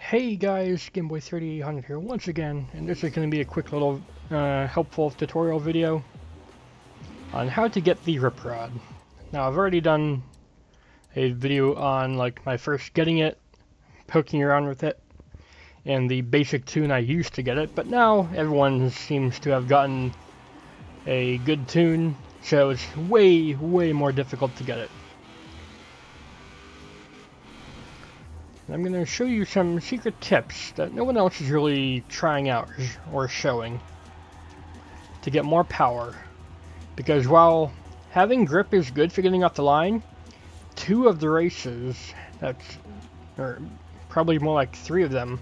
Hey guys, GameBoy3800 here once again, and this is going to be a quick little helpful tutorial video on how to get the rip rod. Now I've already done a video on like my first getting it, poking around with it, and the basic tune I used to get it, but now everyone seems to have gotten a good tune, so it's way more difficult to get it. I'm going to show you some secret tips that no one else is really trying out or showing to get more power. Because while having grip is good for getting off the line, two of the races, or probably more like three of them,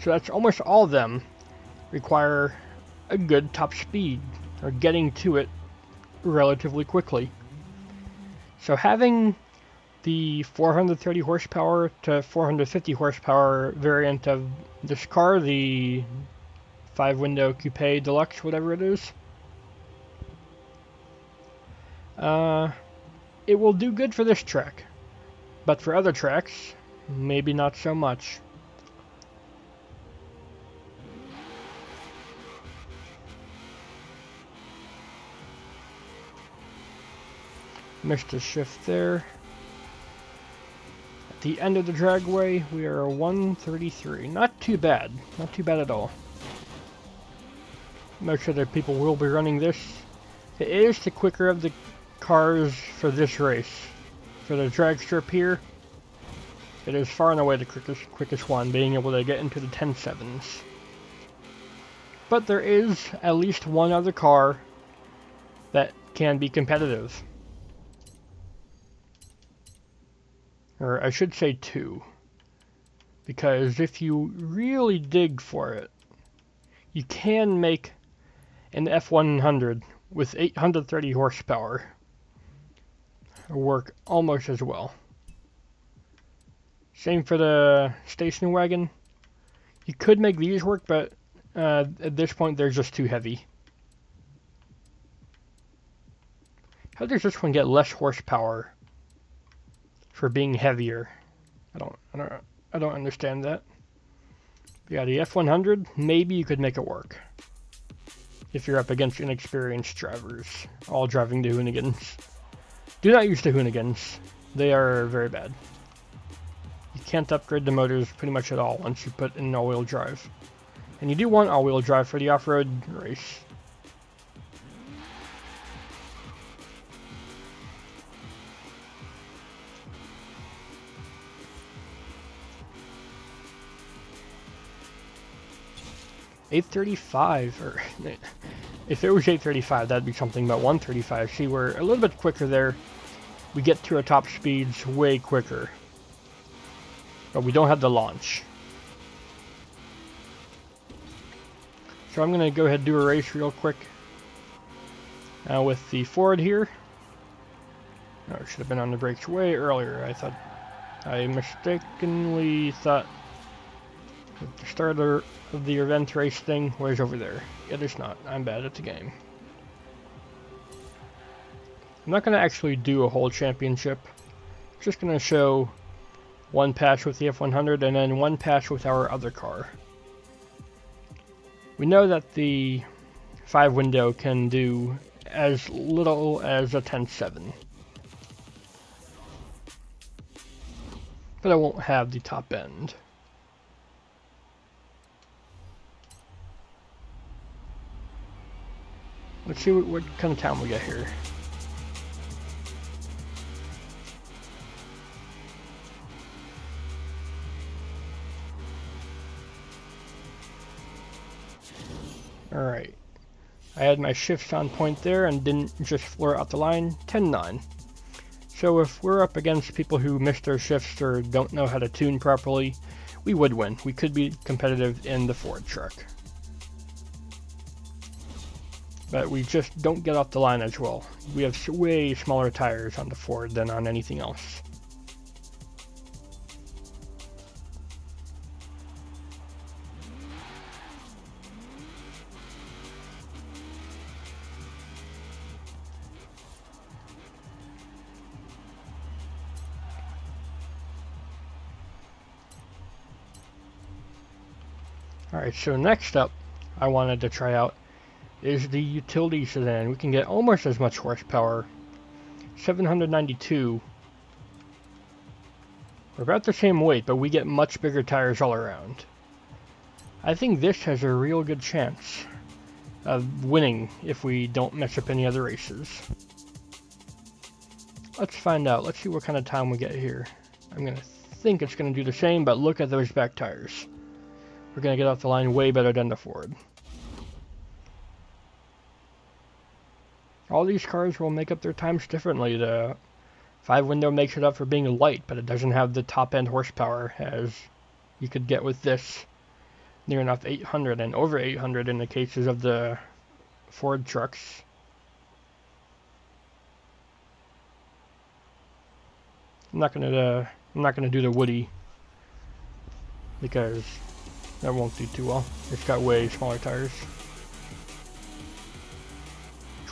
so that's almost all of them, require a good top speed, or getting to it relatively quickly. So having the 430 horsepower to 450 horsepower variant of this car, the 5-window Coupe Deluxe, whatever it is, it will do good for this track, but for other tracks, maybe not so much. Missed a shift there. At the end of the dragway, we are 133. Not too bad. Not too bad at all. Most other people will be running this. It is the quicker of the cars for this race. For the drag strip here, it is far and away the quickest one, being able to get into the 10.7s. But there is at least one other car that can be competitive. Or I should say two, because if you really dig for it, you can make an F100 with 830 horsepower work almost as well. Same for the station wagon. You could make these work, but at this point they're just too heavy. How does this one get less horsepower for being heavier? I don't understand that. Yeah, the F100, maybe you could make it work if you're up against inexperienced drivers, all driving the Hoonigans. Do not use the Hoonigans. They are very bad. You can't upgrade the motors pretty much at all once you put in all-wheel drive. And you do want all-wheel drive for the off-road race. .835, or if it was 835, that'd be something, but 135. See, we're a little bit quicker there. We get to our top speeds way quicker, but we don't have the launch. So I'm gonna go ahead and do a race real quick with the Ford here. Oh, it should have been on the brakes way earlier. I mistakenly thought the starter of the event race thing was over there. It is not. I'm bad at the game. I'm not going to actually do a whole championship. I'm just going to show one patch with the F100 and then one patch with our other car. We know that the 5-window can do as little as a 10.7. But I won't have the top end. Let's see what kind of time we got here. Alright. I had my shifts on point there and didn't just floor out the line. 10.9. So if we're up against people who missed their shifts or don't know how to tune properly, we would win. We could be competitive in the Ford truck. But we just don't get off the line as well. We have way smaller tires on the Ford than on anything else. Alright, so next up I wanted to try out is the utility sedan. We can get almost as much horsepower. 792. We're about the same weight, but we get much bigger tires all around. I think this has a real good chance of winning if we don't mess up any other races. Let's find out. Let's see what kind of time we get here. I'm going to think it's going to do the same, but look at those back tires. We're going to get off the line way better than the Ford. All these cars will make up their times differently. The 5-window makes it up for being light, but it doesn't have the top-end horsepower as you could get with this. Near enough 800 and over 800 in the cases of the Ford trucks. I'm not gonna do the Woody because that won't do too well. It's got way smaller tires.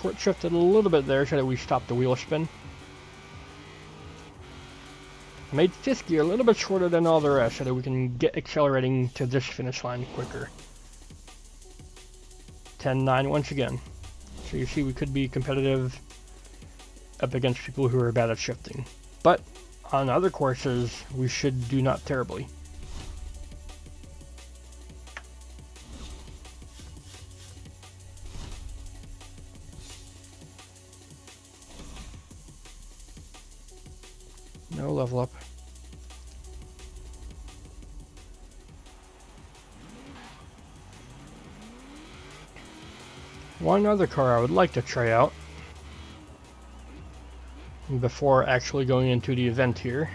Short shifted a little bit there so that we stop the wheel spin. Made fifth gear a little bit shorter than all the rest so that we can get accelerating to this finish line quicker. 10-9 once again. So you see we could be competitive up against people who are bad at shifting. But on other courses we should do not terribly. No level up. One other car I would like to try out before actually going into the event here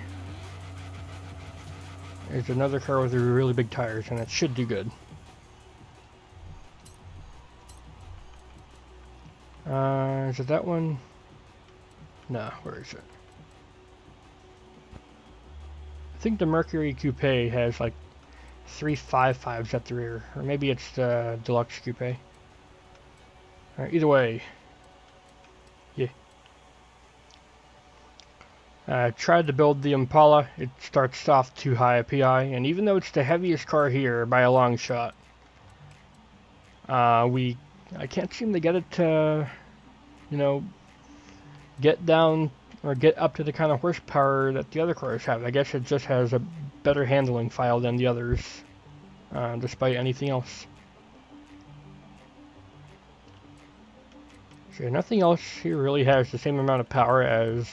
is another car with really big tires, and it should do good. Is it that one? No, where is it? I think the Mercury Coupe has like 3 5.5s at the rear, or maybe it's the Deluxe Coupe. Alright, either way, yeah. I tried to build the Impala. It starts off too high a PI, and even though it's the heaviest car here by a long shot, I can't seem to get it to, you know, get down or get up to the kind of horsepower that the other cars have. I guess it just has a better handling file than the others, despite anything else. So nothing else here really has the same amount of power as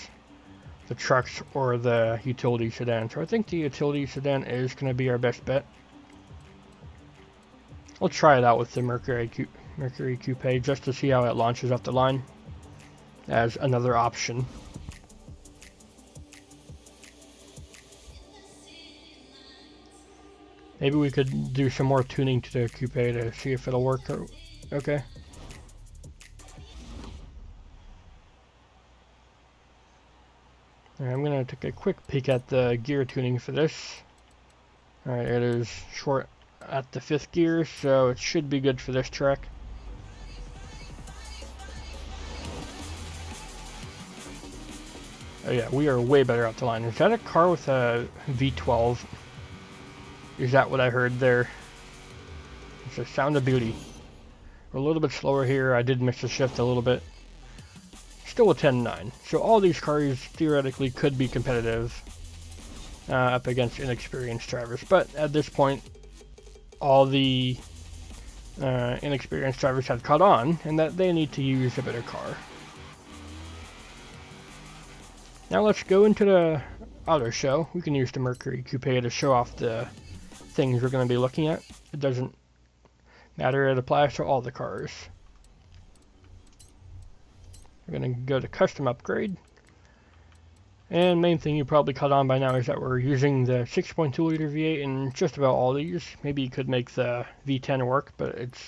the trucks or the utility sedan. So I think the utility sedan is going to be our best bet. I'll try it out with the Mercury Coupe just to see how it launches off the line as another option. Maybe we could do some more tuning to the Coupe to see if it'll work. Okay. Alright, I'm going to take a quick peek at the gear tuning for this. Alright, it is short at the 5th gear, so it should be good for this track. Oh yeah, we are way better out the line. Is that a car with a V12? Is that what I heard there? It's a sound of beauty. We're a little bit slower here. I did miss the shift a little bit. Still a 10-9. So all these cars theoretically could be competitive up against inexperienced drivers. But at this point, all the inexperienced drivers have caught on, and that they need to use a better car. Now let's go into the auto show. We can use the Mercury Coupe to show off the things we're going to be looking at. It doesn't matter, it applies to all the cars. We're going to go to custom upgrade. And main thing you probably caught on by now is that we're using the 6.2 liter V8 in just about all these. Maybe you could make the V10 work, but it's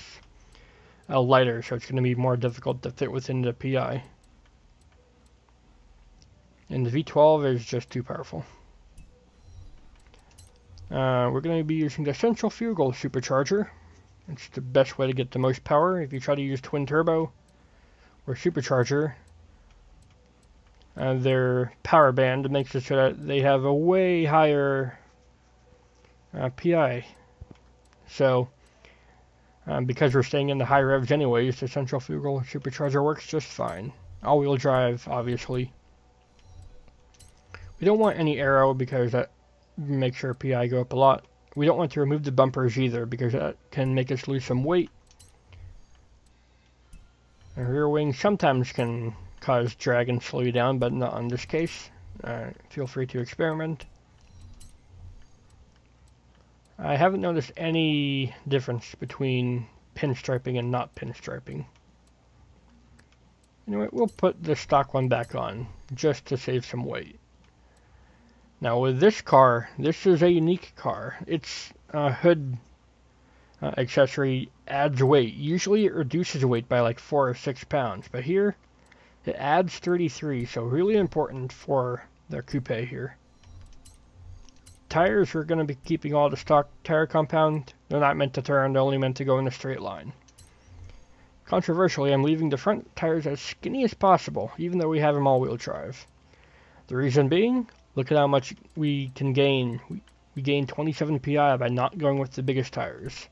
lighter, so it's going to be more difficult to fit within the PI. And the V12 is just too powerful. We're going to be using the central fuel supercharger. It's the best way to get the most power. If you try to use twin turbo or supercharger, their power band makes it so that they have a way higher PI. So Because we're staying in the high revs anyways, the centrifugal supercharger works just fine. All-wheel drive, obviously. We don't want any aero because that makes our PI go up a lot. We don't want to remove the bumpers either because that can make us lose some weight. The rear wing sometimes can cause drag and slow you down, but not in this case. Feel free to experiment. I haven't noticed any difference between pinstriping and not pinstriping. You know what, we'll put the stock one back on just to save some weight. Now with this car, this is a unique car. Its hood accessory adds weight. Usually it reduces weight by like 4 or 6 pounds, but here it adds 33, so really important for the coupe here. Tires, we're going to be keeping all the stock tire compound. They're not meant to turn, they're only meant to go in a straight line. Controversially, I'm leaving the front tires as skinny as possible, even though we have them all-wheel drive. The reason being, look at how much we can gain. We gain 27 PI by not going with the biggest tires.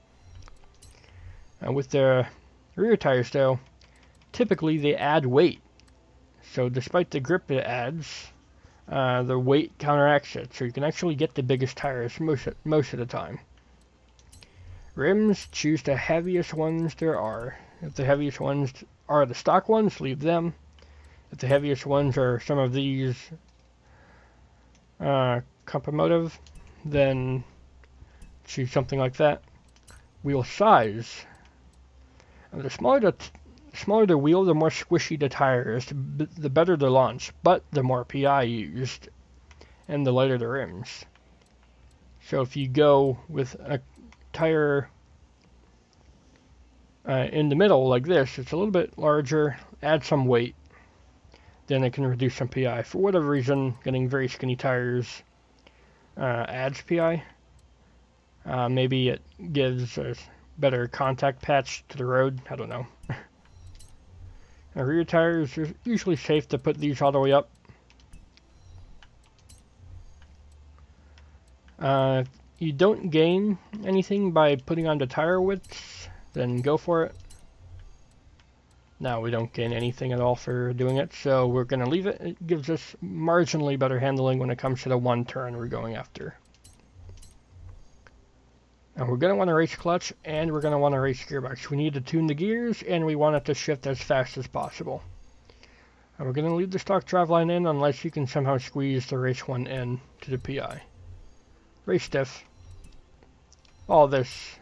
With the rear tires though, typically they add weight. So despite the grip it adds, the weight counteracts it, so you can actually get the biggest tires most of the time. Rims, choose the heaviest ones there are. If the heaviest ones are the stock ones, leave them. If the heaviest ones are some of these Compomotive, then choose something like that. Wheel size. The smaller the wheel, the more squishy the tire is, the better the launch, but the more PI used, and the lighter the rims. So if you go with a tire in the middle like this, it's a little bit larger, add some weight, then it can reduce some PI. For whatever reason, getting very skinny tires adds PI. Maybe it gives a better contact patch to the road, I don't know. Rear tires are usually safe to put these all the way up. You don't gain anything by putting on the tire widths, then go for it. Now we don't gain anything at all for doing it, so we're going to leave it. It gives us marginally better handling when it comes to the one turn we're going after. And we're going to want a race clutch, and we're going to want a race gearbox. We need to tune the gears, and we want it to shift as fast as possible. And we're going to leave the stock driveline in unless you can somehow squeeze the race one in to the PI. Race diff. All this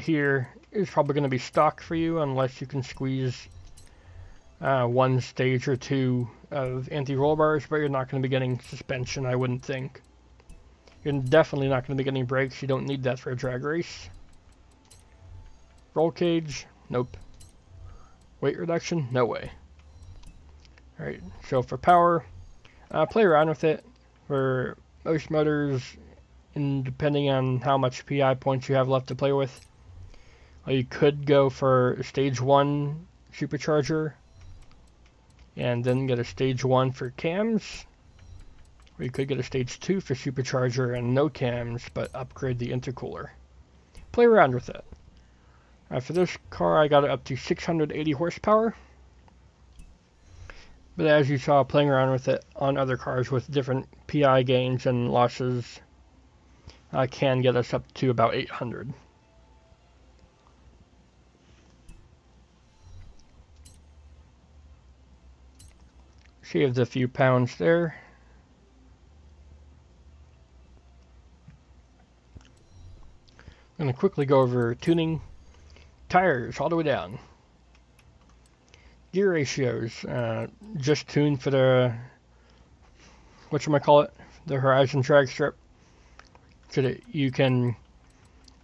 here is probably going to be stock for you unless you can squeeze one stage or two of anti-roll bars, but you're not going to be getting suspension, I wouldn't think. You're definitely not going to be getting brakes. You don't need that for a drag race. Roll cage? Nope. Weight reduction? No way. Alright, so for power, play around with it. For most motors, and depending on how much PI points you have left to play with, you could go for a stage 1 supercharger and then get a stage 1 for cams. Or you could get a stage 2 for supercharger and no cams, but upgrade the intercooler. Play around with it. For this car, I got it up to 680 horsepower. But as you saw, playing around with it on other cars with different PI gains and losses can get us up to about 800. Saved a few pounds there. I'm going to quickly go over tuning. Tires all the way down. Gear ratios, just tuned for the, the horizon drag strip, so that you can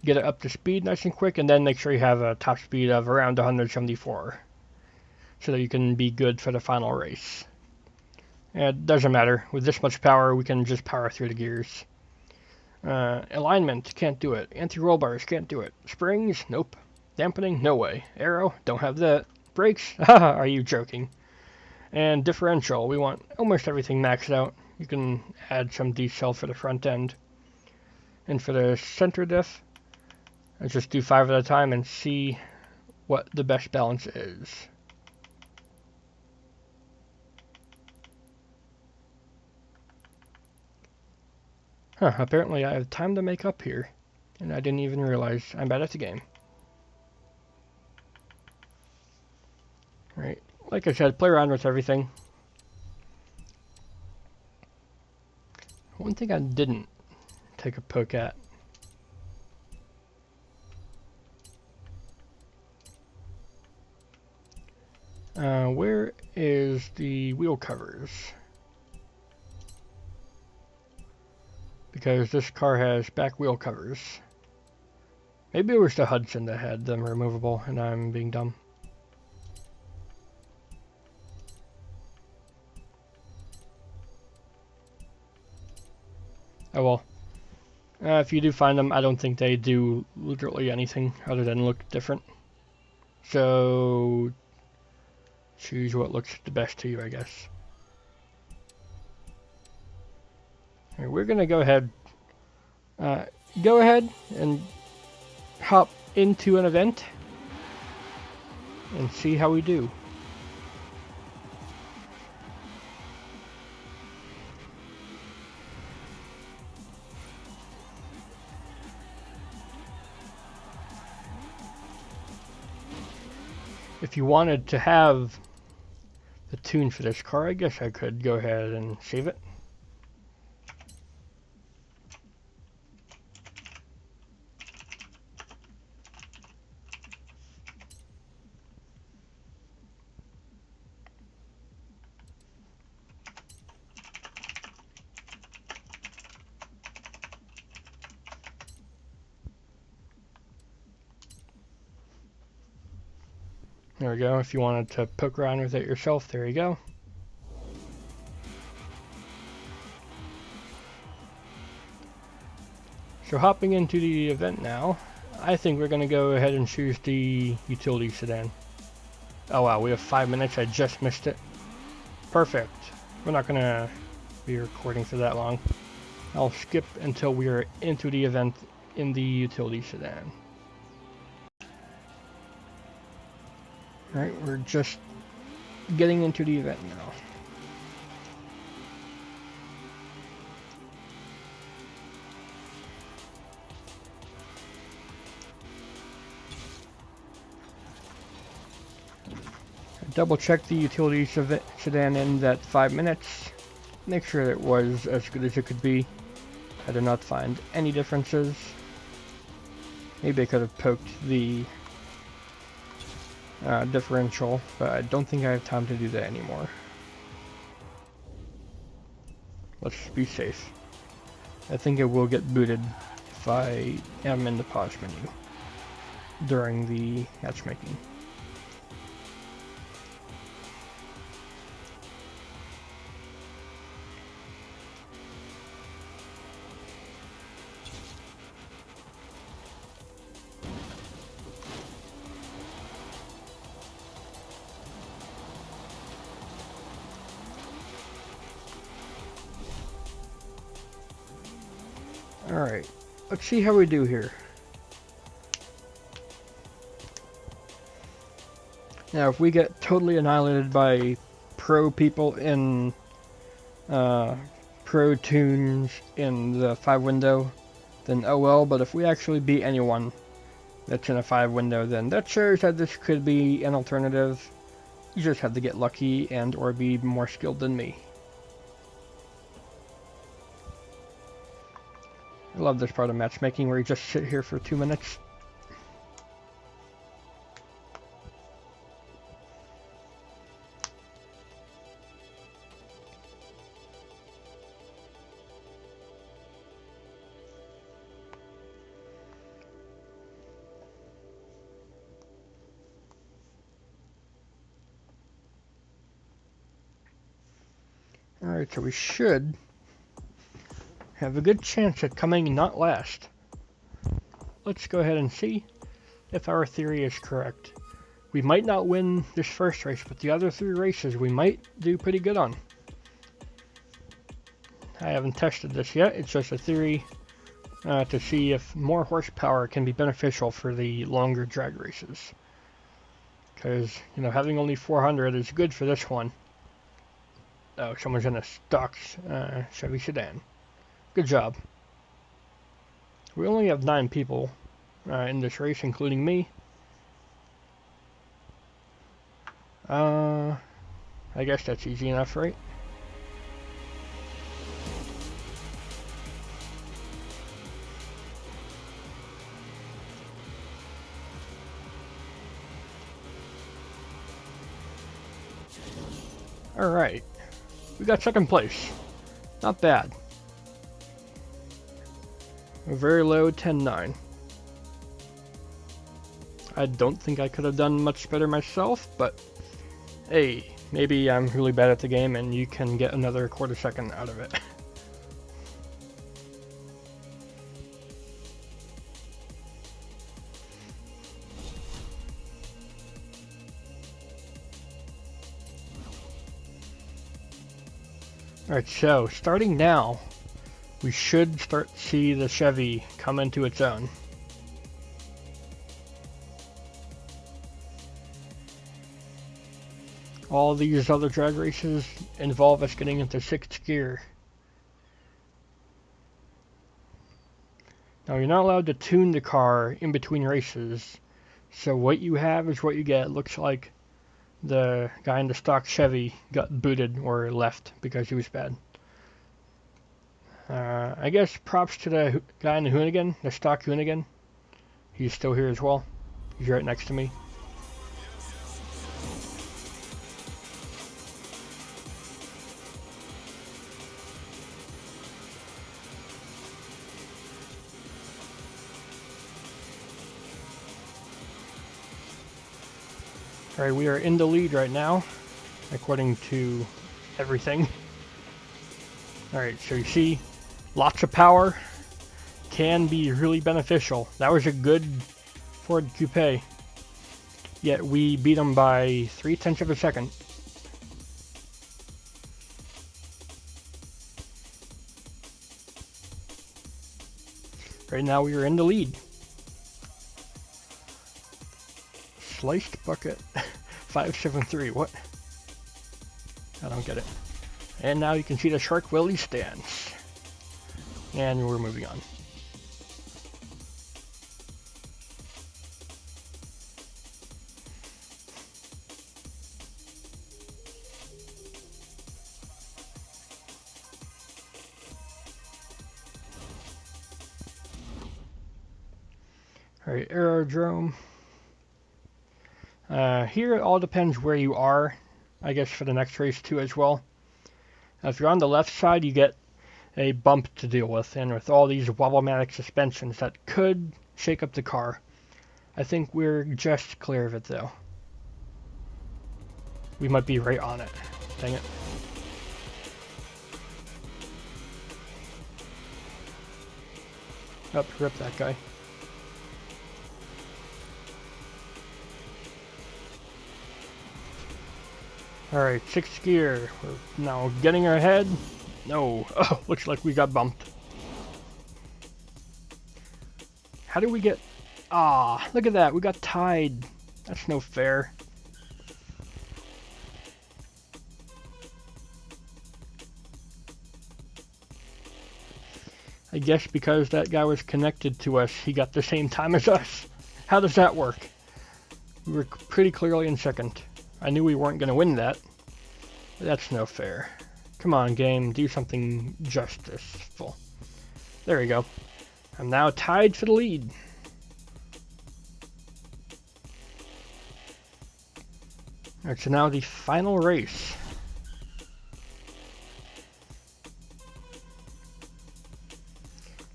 get it up to speed nice and quick, and then make sure you have a top speed of around 174, so that you can be good for the final race. It doesn't matter, with this much power we can just power through the gears. Alignment, can't do it. Anti-roll bars, can't do it. Springs, nope. Dampening, no way. Aero, don't have that. Brakes, haha, are you joking? And differential, we want almost everything maxed out. You can add some decel for the front end. And for the center diff, Let's just do 5 at a time and see what the best balance is. Huh, apparently I have time to make up here, and I didn't even realize I'm bad at the game. Right, like I said, play around with everything. One thing I didn't take a poke at. Where is the wheel covers? Because this car has back wheel covers. Maybe it was the Hudson that had them removable and I'm being dumb. Oh well. If you do find them, I don't think they do literally anything other than look different. So choose what looks the best to you, I guess. Right, we're gonna go ahead and hop into an event and see how we do. If you wanted to have the tune for this car, I guess I could go ahead and save it. There we go. If you wanted to poke around with it yourself, there you go. So hopping into the event now, I think we're going to go ahead and choose the utility sedan. Oh wow, we have 5 minutes. I just missed it. Perfect. We're not going to be recording for that long. I'll skip until we are into the event in the utility sedan. Alright, we're just getting into the event now. Double check the utility sedan in that 5 minutes. Make sure it was as good as it could be. I did not find any differences. Maybe I could have poked the differential, but I don't think I have time to do that anymore. Let's be safe. I think it will get booted if I am in the pause menu during the matchmaking. Alright, let's see how we do here. Now, if we get totally annihilated by pro people in pro tunes in the 5 window, then oh well, but if we actually beat anyone that's in a 5 window, then that shows that this could be an alternative. You just have to get lucky and or be more skilled than me. I love this part of matchmaking where you just sit here for 2 minutes. Alright, so we should have a good chance at coming not last. Let's go ahead and see if our theory is correct. We might not win this first race, but the other 3 races we might do pretty good on. I haven't tested this yet, it's just a theory to see if more horsepower can be beneficial for the longer drag races. Because, you know, having only 400 is good for this one. Oh, someone's in a stock Chevy Sedan. Good job. We only have 9 people in this race, including me. I guess that's easy enough, right? Alright. We got second place. Not bad. A very low 10-9. I don't think I could have done much better myself, but hey, maybe I'm really bad at the game and you can get another quarter second out of it. Alright, so starting now, we should start to see the Chevy come into its own. All these other drag races involve us getting into 6th gear. Now, you're not allowed to tune the car in between races, so what you have is what you get. It looks like the guy in the stock Chevy got booted or left because he was bad. I guess props to the guy in the Hoonigan, the stock Hoonigan. He's still here as well. He's right next to me. Alright, we are in the lead right now, according to everything. Alright, so you see, lots of power can be really beneficial. That was a good Ford Coupe, yet we beat them by 0.3 of a second. Right now we are in the lead. Sliced bucket 573, what? I don't get it. And now you can see the Shark Willie stance. And we're moving on. Alright, aerodrome. Here it all depends where you are, I guess for the next race too as well. If you're on the left side, you get a bump to deal with, and with all these wobble-matic suspensions that could shake up the car. I think we're just clear of it though. We might be right on it. Dang it. Oh, rip that guy. Alright, 6th gear. We're now getting ahead. No. Oh, looks like we got bumped. How did we get... Ah, look at that. We got tied. That's no fair. I guess because that guy was connected to us, he got the same time as us. How does that work? We were pretty clearly in second. I knew we weren't going to win that. But that's no fair. Come on, game. Do something justiceful. There we go. I'm now tied for the lead. Alright, so now the final race.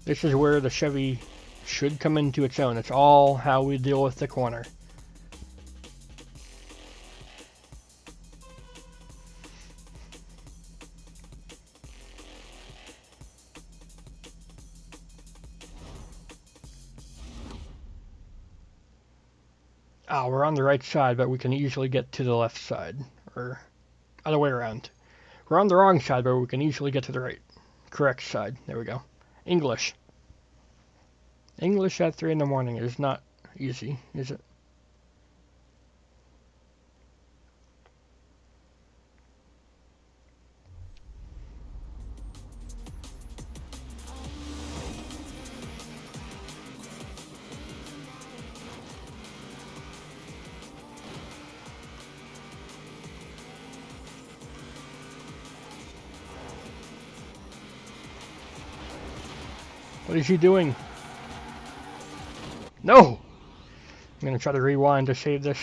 This is where the Chevy should come into its own. It's all how we deal with the corner. Ah, we're on the right side, but we can easily get to the left side. Or other way around. We're on the wrong side, but we can easily get to the right. Correct side. There we go. English. English at 3 in the morning is not easy, is it? What is he doing? No! I'm gonna try to rewind to save this.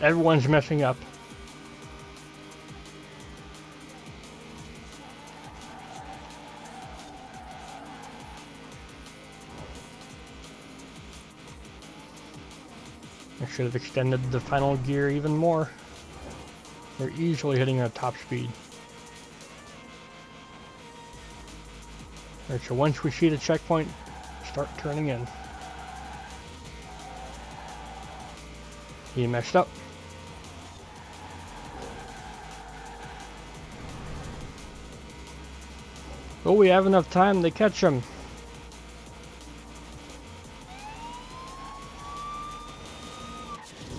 Everyone's messing up. I should have extended the final gear even more. They're easily hitting at top speed. Alright, so once we see the checkpoint, start turning in. He messed up. Will we have enough time to catch him?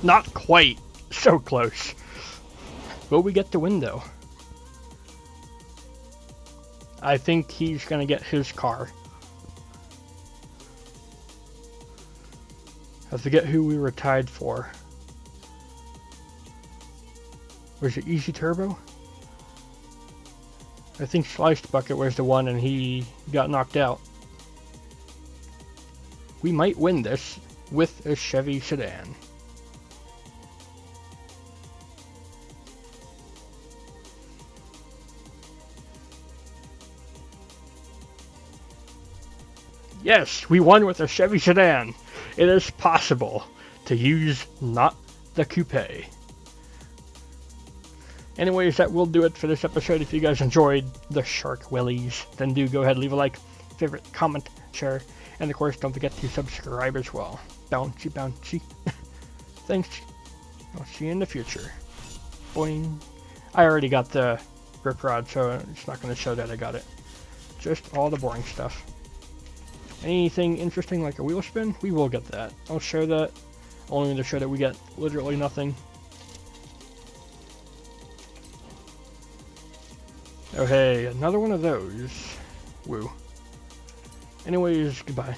Not quite. So close. Will we get the win though? I think he's gonna get his car. I forget who we were tied for. Was it Easy Turbo? I think Sliced Bucket was the one and he got knocked out. We might win this with a Chevy Sedan. Yes, we won with a Chevy Sedan. It is possible to use not the Coupe. Anyways, that will do it for this episode. If you guys enjoyed the Shark Willies, then do go ahead, leave a like, favorite, comment, share, and of course don't forget to subscribe as well. Bouncy, bouncy. Thanks. I'll see you in the future. Boing. I already got the grip rod, so it's not going to show that I got it. Just all the boring stuff. Anything interesting like a wheel spin, we will get that. I'll show that, only to show that we get literally nothing. Oh hey, another one of those. Woo. Anyways, goodbye.